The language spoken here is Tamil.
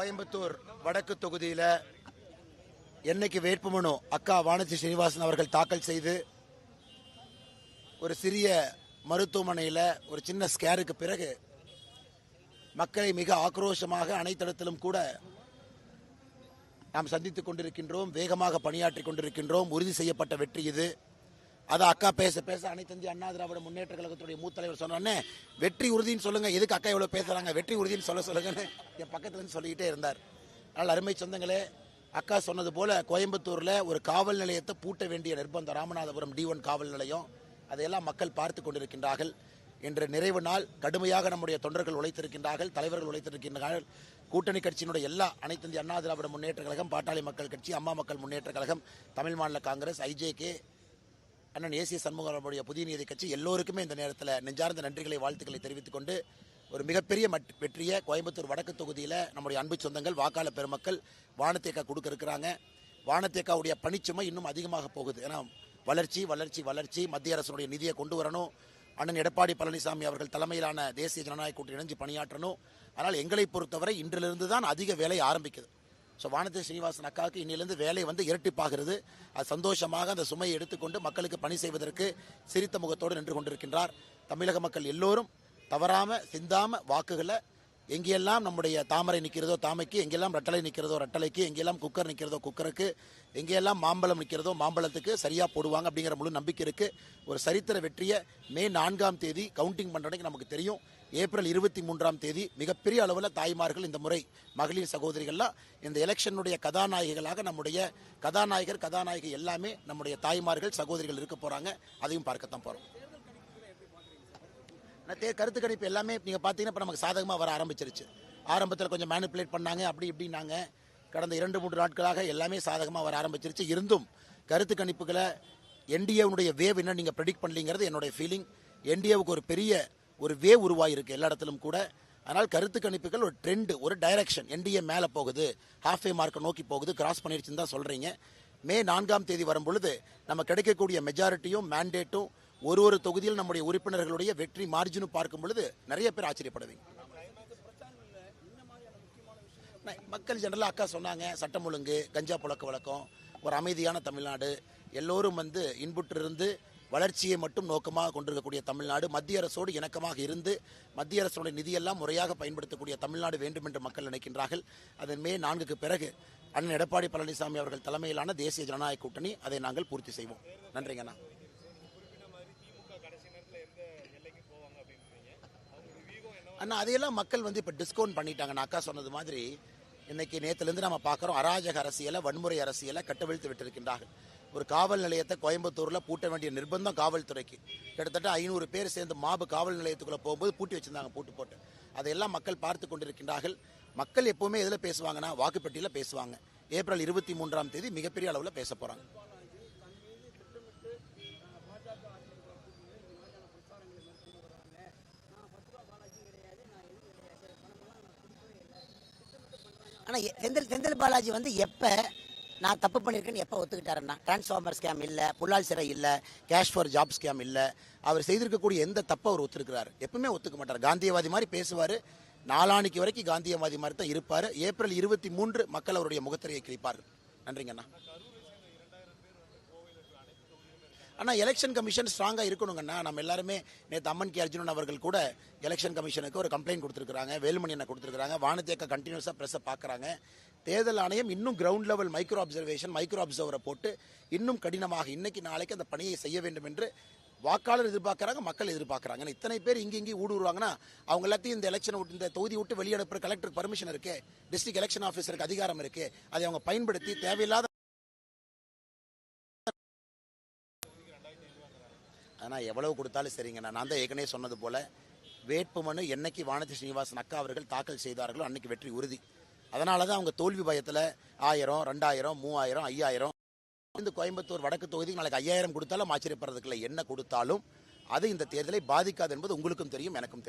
கோயம்புத்தூர் வடக்கு தொகுதியில் என்னைக்கு வேட்புமனு அக்கா வானதி ஸ்ரீனிவாசன் அவர்கள் தாக்கல் செய்து ஒரு சிறிய மருத்துவமனையில் ஒரு சின்ன ஸ்கேருக்கு பிறகு மக்களை மிக ஆக்ரோஷமாக அனைத்திடத்திலும் கூட நாம் சந்தித்துக் கொண்டிருக்கின்றோம். வேகமாக பணியாற்றி கொண்டிருக்கின்றோம். உறுதி செய்யப்பட்ட வெற்றி இது. அதை அக்கா பேச பேச அனைத்து இந்திய அண்ணா திராவிட முன்னேற்ற கழகத்துடைய மூத்த தலைவர் சொன்னோன்னே வெற்றி உறுதின்னு சொல்லுங்க, எதுக்கு அக்கா எவ்வளவு பேசுறாங்க, வெற்றி உறுதின்னு சொல்லுங்கன்னு என் பக்கத்துல இருந்து சொல்லிக்கிட்டே இருந்தார். அதனால் அருமை சொந்தங்களே, அக்கா சொன்னது போல கோயம்புத்தூர்ல ஒரு காவல் நிலையத்தை பூட்ட வேண்டிய நிர்பந்தம், ராமநாதபுரம் D1 காவல் நிலையம், அதையெல்லாம் மக்கள் பார்த்து கொண்டிருக்கின்றார்கள். இன்று நிறைவு நாள். கடுமையாக நம்முடைய தொண்டர்கள் உழைத்திருக்கின்றார்கள், தலைவர்கள் உழைத்திருக்கின்றார்கள். கூட்டணி கட்சியினுடைய எல்லா அனைத்து இந்திய அண்ணா திராவிட முன்னேற்ற கழகம், பாட்டாளி மக்கள் கட்சி, அம்மா மக்கள் முன்னேற்ற கழகம், தமிழ் மாநில காங்கிரஸ், IJK, அண்ணன் ஏசிய சண்முகனுடைய புதிய நீதி கட்சி எல்லோருக்குமே இந்த நேரத்தில் நெஞ்சார்ந்த நன்றிகளை வாழ்த்துக்களை தெரிவித்துக் கொண்டு ஒரு மிகப்பெரிய வெற்றியை கோயம்புத்தூர் வடக்கு தொகுதியில் நம்முடைய அன்பு சொந்தங்கள் வாக்காளர் பெருமக்கள் வானத்தேக்கா கொடுக்க இருக்கிறாங்க. வானத்தேக்காவுடைய பணிச்சுமை இன்னும் அதிகமாக போகுது. ஏன்னா வளர்ச்சி வளர்ச்சி வளர்ச்சி, மத்திய அரசுடைய நிதியை கொண்டு வரணும். அண்ணன் எடப்பாடி பழனிசாமி அவர்கள் தலைமையிலான தேசிய ஜனநாயக கூட்டணி இணைஞ்சு பணியாற்றணும். ஆனால் எங்களை பொறுத்தவரை இன்றிலிருந்து தான் அதிக வேலை ஆரம்பிக்குது. ஸோ வானதி ஸ்ரீனிவாசன் அக்காவுக்கு இன்னிலிருந்து வேலை இரட்டிப்பாகிறது. அது சந்தோஷமாக அந்த சுமையை எடுத்துக்கொண்டு மக்களுக்கு பணி செய்வதற்கு சிரித்த முகத்தோடு நின்று கொண்டிருக்கின்றார். தமிழக மக்கள் எல்லோரும் தவறாமல் சிந்தாமல் வாக்குகளை எங்கெல்லாம் நம்முடைய தாமரை நிற்கிறதோ தாமைக்கு, எங்கெல்லாம் ரெட்டலை நிற்கிறதோ ரெட்டலைக்கு, எங்கெல்லாம் குக்கர் நிற்கிறதோ குக்கருக்கு, எங்கெல்லாம் மாம்பழம் நிற்கிறதோ மாம்பழத்துக்கு சரியாக போடுவாங்க அப்படிங்கிற முழு நம்பிக்கை இருக்குது. ஒரு சரித்திர வெற்றியை மே 4ஆம் தேதி கவுண்டிங் பண்ணுறதுக்கு நமக்கு தெரியும். ஏப்ரல் 23ஆம் தேதி மிகப்பெரிய அளவில் தாய்மார்கள், இந்த முறை மகளிர் சகோதரிகள்லாம் இந்த எலெக்ஷனுடைய கதாநாயகிகளாக, நம்முடைய கதாநாயகி எல்லாமே நம்முடைய தாய்மார்கள் சகோதரிகள் இருக்க போகிறாங்க. அதையும் பார்க்கத்தான் போகிறோம். கருத்து கணிப்பு எல்லாமே நீங்கள் பார்த்தீங்கன்னா இப்போ நமக்கு சாதகமாக வர ஆரம்பிச்சிருச்சு. ஆரம்பத்தில் கொஞ்சம் மேனிப்புலேட் பண்ணாங்க, அப்படி இப்படின்னாங்க. கடந்த 2-3 நாட்களாக எல்லாமே சாதகமாக வர ஆரம்பிச்சிருச்சு. இருந்தும் கருத்து கணிப்புகளை என்டிஏவுடைய வேவ் என்ன நீங்கள் ப்ரெடிக்ட் பண்ணலங்கிறது என்னுடைய ஃபீலிங். என்டிஏவுக்கு ஒரு பெரிய ஒரு வேவ் உருவாகிருக்கு எல்லா இடத்திலும் கூட. அதனால் கருத்து கணிப்புகள் ஒரு ட்ரெண்டு, ஒரு டைரக்ஷன், என்டிஏ மேலே போகுது, ஹாஃப் மார்க்கை நோக்கி போகுது, கிராஸ் பண்ணிடுச்சுன்னு தான் சொல்கிறீங்க. மே 4ஆம் தேதி வரும்பொழுது நம்ம கிடைக்கக்கூடிய மெஜாரிட்டியும் மேண்டேட்டும் ஒரு தொகுதியில் நம்முடைய உறுப்பினர்களுடைய வெற்றி மார்ஜினும் பார்க்கும் பொழுது நிறைய பேர் ஆச்சரியப்படுவீங்க. மக்கள் ஜெனரலாக அக்கா சொன்னாங்க, சட்டம் ஒழுங்கு, கஞ்சா புழக்க வழக்கம், ஒரு அமைதியான தமிழ்நாடு, எல்லோரும் இன்புற்றிருந்து வளர்ச்சியை மட்டும் நோக்கமாக கொண்டிருக்கக்கூடிய தமிழ்நாடு, மத்திய அரசோடு இணக்கமாக இருந்து மத்திய அரசுடைய நிதியெல்லாம் முறையாக பயன்படுத்தக்கூடிய தமிழ்நாடு வேண்டும் என்று மக்கள் நினைக்கின்றார்கள். அதன் மே 4க்கு பிறகு அண்ணன் எடப்பாடி பழனிசாமி அவர்கள் தலைமையிலான தேசிய ஜனநாயக கூட்டணி அதை நாங்கள் பூர்த்தி செய்வோம். நன்றிங்கண்ணா. அண்ணா அதையெல்லாம் மக்கள் இப்போ டிஸ்கவுண்ட் பண்ணிட்டாங்க. நான் அக்கா சொன்னது மாதிரி இன்னைக்கு நேற்றுலேருந்து நம்ம பார்க்குறோம், அராஜக அரசியலை, வன்முறை அரசியலை கட்டவிழ்த்து விட்டிருக்கின்றார்கள். ஒரு காவல் நிலையத்தை கோயம்புத்தூரில் பூட்ட வேண்டிய நிர்பந்தம் காவல்துறைக்கு. கிட்டத்தட்ட 500 பேர் சேர்ந்து மாபு காவல் நிலையத்துக்குள்ளே போகும்போது பூட்டி வச்சிருந்தாங்க, பூட்டு போட்டு. அதையெல்லாம் மக்கள் பார்த்து கொண்டிருக்கின்றார்கள். மக்கள் எப்போவுமே எதில் பேசுவாங்கன்னா வாக்குப்பெட்டியில் பேசுவாங்க. ஏப்ரல் 23ஆம் தேதி மிகப்பெரிய அளவில் பேச போகிறாங்க. ஆனால் செந்தில் பாலாஜி எப்போ நான் தப்பு பண்ணியிருக்கேன்னு எப்போ ஒத்துக்கிட்டாருன்னா, டிரான்ஸ்ஃபார்மர் ஸ்கேம் இல்லை, புல்லால் சிறை இல்லை, கேஷ் ஃபார் ஜாப் ஸ்கேம் இல்லை, அவர் செய்திருக்கக்கூடிய எந்த தப்பை அவர் ஒத்துருக்கிறாரு. எப்பவுமே ஒத்துக்க மாட்டார். காந்தியவாதி மாதிரி பேசுவார். நாளானிக்கு வரைக்கும் காந்தியவாதி மாதிரி தான் இருப்பார். ஏப்ரல் 23 மக்கள் அவருடைய முகத்திரையை கிழிப்பார்கள். நன்றிங்கண்ணா. ஆனால் எலெக்ஷன் கமிஷன் ஸ்ட்ராங்காக இருக்கணுங்கண்ணா. நம்ம எல்லாருமே நேற்று அம்மன் கே அர்ஜுனன் அவர்கள் கூட எலெக்ஷன் கமிஷனுக்கு ஒரு கம்ப்ளைண்ட் கொடுத்துருக்காங்க, வேலுமணி என்ன கொடுத்துருக்காங்க, வானத்தேக்க கண்டினியூஸாக ப்ரெஸ்ஸை பார்க்குறாங்க. தேர்தல் ஆணையம் இன்னும் கிரவுண்ட் லெவல் மைக்ரோ அப்சர்வரை போட்டு இன்னும் கடினமாக இன்னைக்கு நாளைக்கு அந்த பணியை செய்ய வேண்டும் என்று வாக்காளர் எதிர்பார்க்குறாங்க, மக்கள் எதிர்பார்க்குறாங்க. இத்தனை பேர் இங்கே ஊடுருவாங்கன்னா அவங்க எல்லாத்தையும் இந்த எலெக்ஷனை விட்டு, இந்த தொகுதி விட்டு வெளியனுப்புற கலெக்டருக்கு பர்மிஷன் இருக்கு, டிஸ்ட்ரிக்ட் எலெக்ஷன் ஆஃபீஸருக்கு அதிகாரம் இருக்கு. அதை அவங்க பயன்படுத்தி தேவையில்லாத ஆனால் எவ்வளவு கொடுத்தாலும் சரிங்க. நான் தான் ஏற்கனவே சொன்னது போல வேட்புமனு என்னைக்கு வானதி ஸ்ரீனிவாசன் அக்கா அவர்கள் தாக்கல் செய்தார்களோ அன்னைக்கு வெற்றி உறுதி. அதனால தான் அவங்க தோல்வி பயத்தில் 1000, 2000, 3000, 5000 இந்த கோயம்புத்தூர் வடக்கு தொகுதிக்கு நாளைக்கு 5000 கொடுத்தாலும் ஆச்சரியப்படுறதுக்கு இல்லை. என்ன கொடுத்தாலும் அது இந்த தேர்தலை பாதிக்காது என்பது உங்களுக்கும் தெரியும், எனக்கும் தெரியும்.